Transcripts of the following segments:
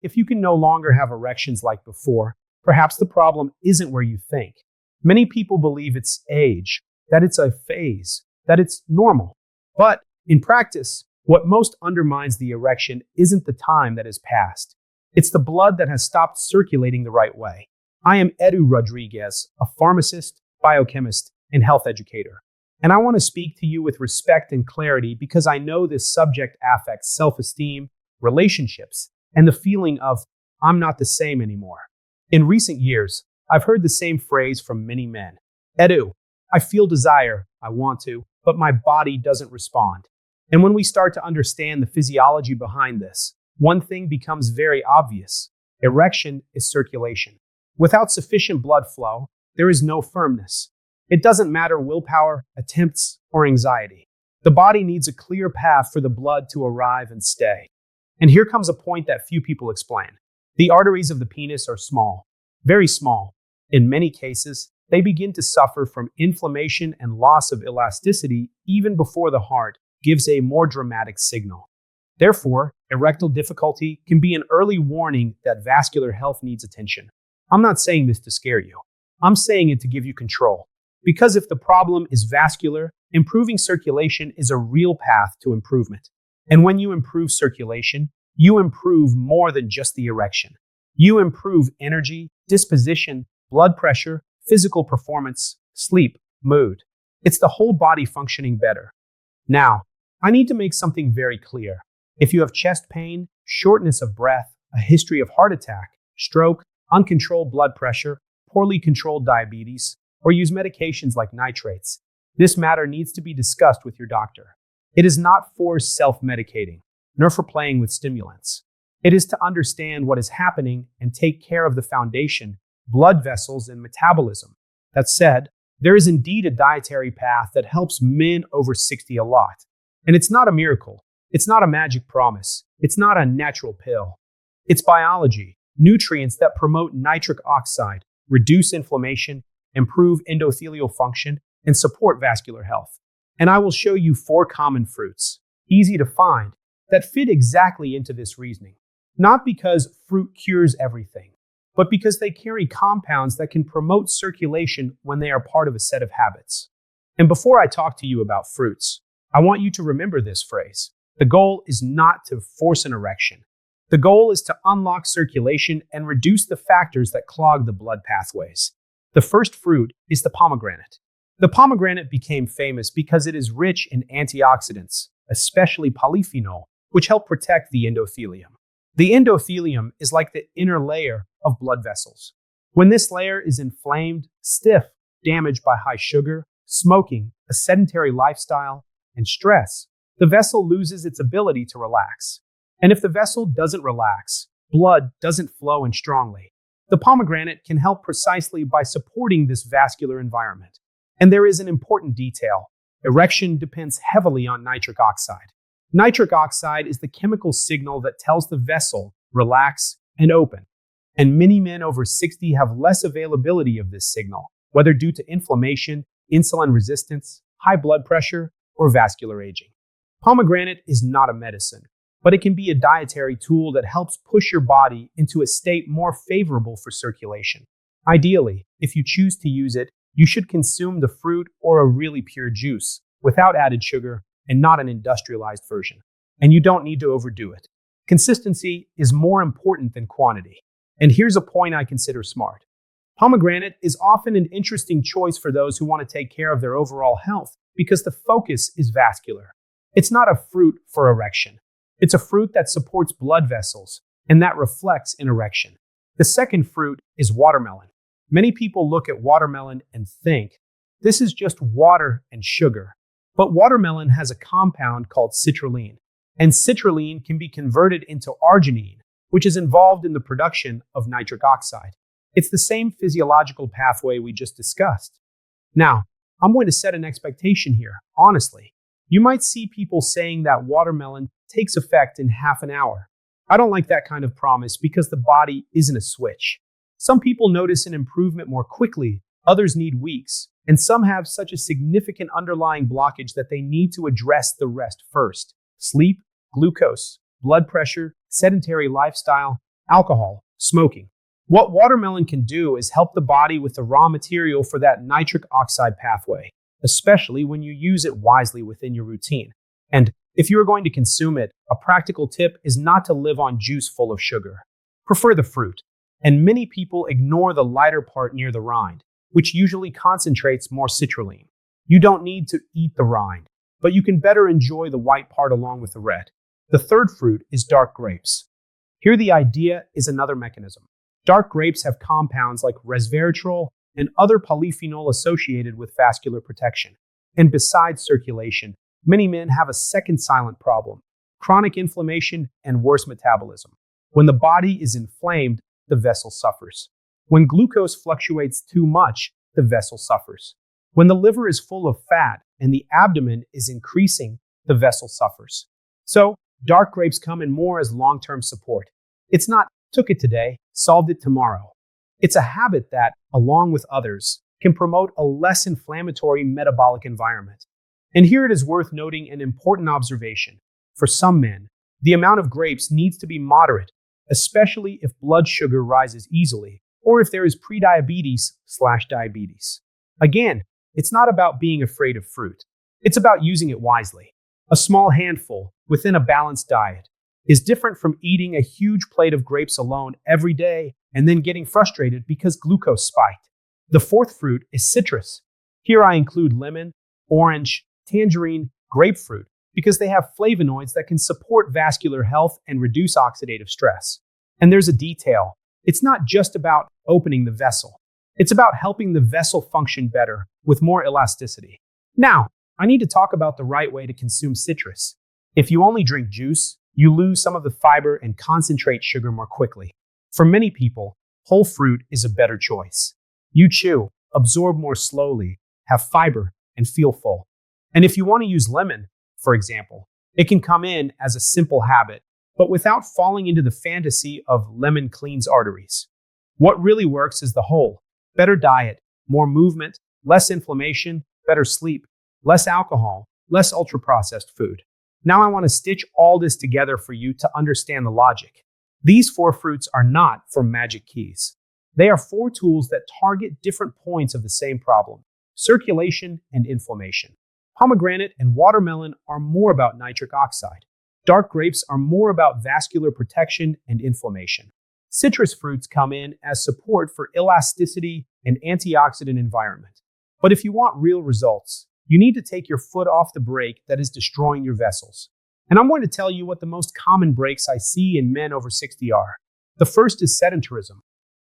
if you can no longer have erections like before, perhaps the problem isn't where you think. Many people believe it's age, that it's a phase, that it's normal. But in practice, what most undermines the erection isn't the time that has passed. It's the blood that has stopped circulating the right way. I am Edu Rodriguez, a pharmacist, biochemist, and health educator. And I want to speak to you with respect and clarity because I know this subject affects self-esteem, relationships, and the feeling of, I'm not the same anymore. In recent years, I've heard the same phrase from many men. Edu, I feel desire, I want to, but my body doesn't respond. And when we start to understand the physiology behind this, one thing becomes very obvious. Erection is circulation. Without sufficient blood flow, there is no firmness. It doesn't matter willpower, attempts, or anxiety. The body needs a clear path for the blood to arrive and stay. And here comes a point that few people explain. The arteries of the penis are small, very small. In many cases, they begin to suffer from inflammation and loss of elasticity even before the heart gives a more dramatic signal. Therefore, erectile difficulty can be an early warning that vascular health needs attention. I'm not saying this to scare you. I'm saying it to give you control. Because if the problem is vascular, improving circulation is a real path to improvement. And when you improve circulation, you improve more than just the erection. You improve energy, disposition, blood pressure, physical performance, sleep, mood. It's the whole body functioning better. Now, I need to make something very clear. If you have chest pain, shortness of breath, a history of heart attack, stroke, uncontrolled blood pressure, poorly controlled diabetes, or use medications like nitrates, this matter needs to be discussed with your doctor. It is not for self-medicating, nor for playing with stimulants. It is to understand what is happening and take care of the foundation, blood vessels, and metabolism. That said, there is indeed a dietary path that helps men over 60 a lot. And it's not a miracle. It's not a magic promise. It's not a natural pill. It's biology, nutrients that promote nitric oxide, reduce inflammation, improve endothelial function, and support vascular health. And I will show you 4 common fruits, easy to find, that fit exactly into this reasoning. Not because fruit cures everything, but because they carry compounds that can promote circulation when they are part of a set of habits. And before I talk to you about fruits, I want you to remember this phrase. The goal is not to force an erection. The goal is to unlock circulation and reduce the factors that clog the blood pathways. The first fruit is the pomegranate. The pomegranate became famous because it is rich in antioxidants, especially polyphenol, which help protect the endothelium. The endothelium is like the inner layer of blood vessels. When this layer is inflamed, stiff, damaged by high sugar, smoking, a sedentary lifestyle, and stress, the vessel loses its ability to relax. And if the vessel doesn't relax, blood doesn't flow in strongly. The pomegranate can help precisely by supporting this vascular environment. And there is an important detail. Erection depends heavily on nitric oxide. Nitric oxide is the chemical signal that tells the vessel, relax and open. And many men over 60 have less availability of this signal, whether due to inflammation, insulin resistance, high blood pressure, or vascular aging. Pomegranate is not a medicine, but it can be a dietary tool that helps push your body into a state more favorable for circulation. Ideally, if you choose to use it, you should consume the fruit or a really pure juice without added sugar and not an industrialized version. And you don't need to overdo it. Consistency is more important than quantity. And here's a point I consider smart. Pomegranate is often an interesting choice for those who want to take care of their overall health because the focus is vascular. It's not a fruit for erection. It's a fruit that supports blood vessels and that reflects in erection. The second fruit is watermelon. Many people look at watermelon and think, this is just water and sugar. But watermelon has a compound called citrulline, and citrulline can be converted into arginine, which is involved in the production of nitric oxide. It's the same physiological pathway we just discussed. Now, I'm going to set an expectation here, honestly. You might see people saying that watermelon takes effect in half an hour. I don't like that kind of promise because the body isn't a switch. Some people notice an improvement more quickly, others need weeks, and some have such a significant underlying blockage that they need to address the rest first. Sleep, glucose, blood pressure, sedentary lifestyle, Alcohol, smoking. What watermelon can do is help the body with the raw material for that nitric oxide pathway, especially when you use it wisely within your routine. And if you are going to consume it, a practical tip is not to live on juice full of sugar. Prefer the fruit. And many people ignore the lighter part near the rind, which usually concentrates more citrulline. You don't need to eat the rind, but you can better enjoy the white part along with the red. The third fruit is dark grapes. Here the idea is another mechanism. Dark grapes have compounds like resveratrol and other polyphenol associated with vascular protection. And besides circulation, many men have a second silent problem: chronic inflammation and worse metabolism. When the body is inflamed, the vessel suffers. When glucose fluctuates too much, the vessel suffers. When the liver is full of fat and the abdomen is increasing, the vessel suffers. So, dark grapes come in more as long-term support. It's not took it today, solved it tomorrow. It's a habit that, along with others, can promote a less inflammatory metabolic environment. And here it is worth noting an important observation. For some men, the amount of grapes needs to be moderate, especially if blood sugar rises easily or if there is prediabetes/diabetes. Again, it's not about being afraid of fruit. It's about using it wisely. A small handful within a balanced diet is different from eating a huge plate of grapes alone every day and then getting frustrated because glucose spiked. The fourth fruit is citrus. Here I include lemon, orange, tangerine, grapefruit, because they have flavonoids that can support vascular health and reduce oxidative stress. And there's a detail. It's not just about opening the vessel. It's about helping the vessel function better with more elasticity. Now, I need to talk about the right way to consume citrus. If you only drink juice, you lose some of the fiber and concentrate sugar more quickly. For many people, whole fruit is a better choice. You chew, absorb more slowly, have fiber, and feel full. And if you want to use lemon, for example, it can come in as a simple habit, but without falling into the fantasy of lemon cleans arteries. What really works is the whole: better diet, more movement, less inflammation, better sleep, less alcohol, less ultra-processed food. Now I want to stitch all this together for you to understand the logic. These four fruits are not for magic keys. They are four tools that target different points of the same problem: circulation and inflammation. Pomegranate and watermelon are more about nitric oxide. Dark grapes are more about vascular protection and inflammation. Citrus fruits come in as support for elasticity and antioxidant environment. But if you want real results, you need to take your foot off the brake that is destroying your vessels. And I'm going to tell you what the most common breaks I see in men over 60 are. The first is sedentarism.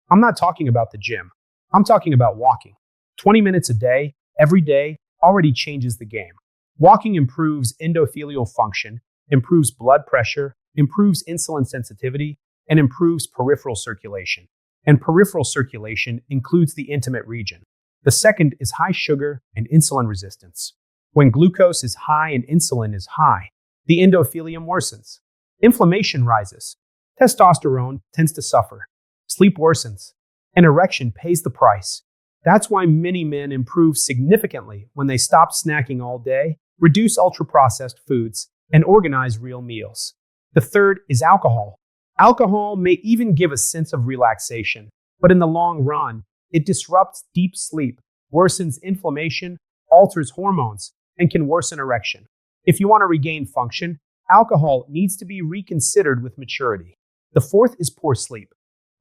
I'm not talking about the gym. I'm talking about walking. 20 minutes a day, every day, already changes the game. Walking improves endothelial function, improves blood pressure, improves insulin sensitivity, and improves peripheral circulation. And peripheral circulation includes the intimate region. The second is high sugar and insulin resistance. When glucose is high and insulin is high, the endothelium worsens. Inflammation rises. Testosterone tends to suffer. Sleep worsens. And erection pays the price. That's why many men improve significantly when they stop snacking all day, reduce ultra-processed foods, and organize real meals. The third is alcohol. Alcohol may even give a sense of relaxation, but in the long run, it disrupts deep sleep, worsens inflammation, alters hormones, and can worsen erection. If you want to regain function, alcohol needs to be reconsidered with maturity. The fourth is poor sleep.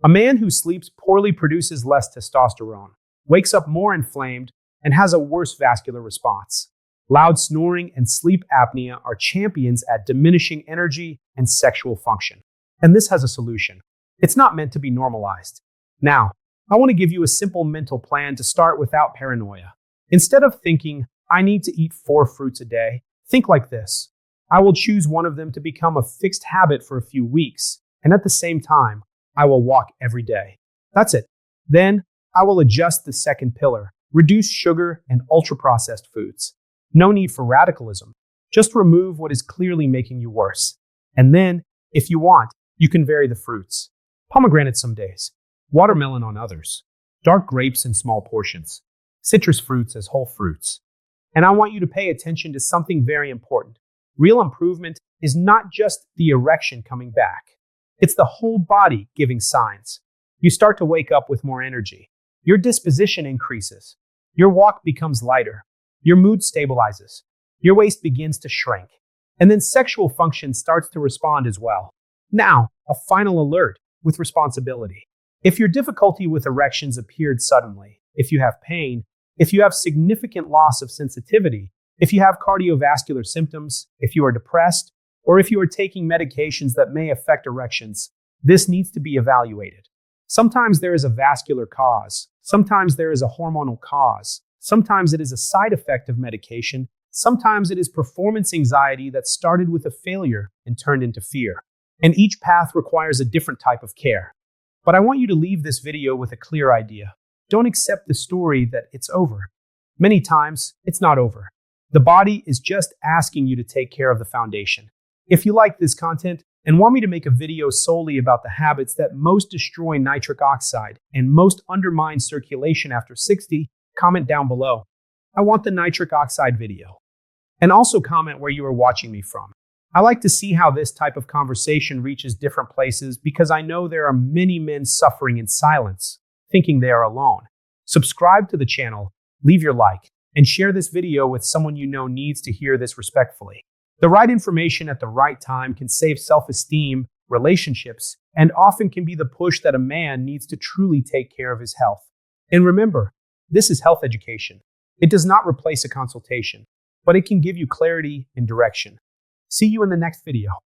A man who sleeps poorly produces less testosterone, wakes up more inflamed, and has a worse vascular response. Loud snoring and sleep apnea are champions at diminishing energy and sexual function. And this has a solution. It's not meant to be normalized. Now, I want to give you a simple mental plan to start without paranoia. Instead of thinking, I need to eat 4 fruits a day, think like this: I will choose one of them to become a fixed habit for a few weeks, and at the same time, I will walk every day. That's it. Then, I will adjust the second pillar: reduce sugar and ultra-processed foods. No need for radicalism. Just remove what is clearly making you worse. And then, if you want, you can vary the fruits. Pomegranate some days, watermelon on others, dark grapes in small portions, citrus fruits as whole fruits. And I want you to pay attention to something very important. Real improvement is not just the erection coming back. It's the whole body giving signs. You start to wake up with more energy. Your disposition increases. Your walk becomes lighter. Your mood stabilizes. Your waist begins to shrink. And then sexual function starts to respond as well. Now, a final alert with responsibility. If your difficulty with erections appeared suddenly, if you have pain, if you have significant loss of sensitivity, if you have cardiovascular symptoms, if you are depressed, or if you are taking medications that may affect erections, this needs to be evaluated. Sometimes there is a vascular cause. Sometimes there is a hormonal cause. Sometimes it is a side effect of medication. Sometimes it is performance anxiety that started with a failure and turned into fear. And each path requires a different type of care. But I want you to leave this video with a clear idea. Don't accept the story that it's over. Many times, it's not over. The body is just asking you to take care of the foundation. If you like this content and want me to make a video solely about the habits that most destroy nitric oxide and most undermine circulation after 60, comment down below. I want the nitric oxide video. And also comment where you are watching me from. I like to see how this type of conversation reaches different places because I know there are many men suffering in silence, thinking they are alone. Subscribe to the channel, leave your like, and share this video with someone you know needs to hear this respectfully. The right information at the right time can save self-esteem, relationships, and often can be the push that a man needs to truly take care of his health. And remember, this is health education. It does not replace a consultation, but it can give you clarity and direction. See you in the next video.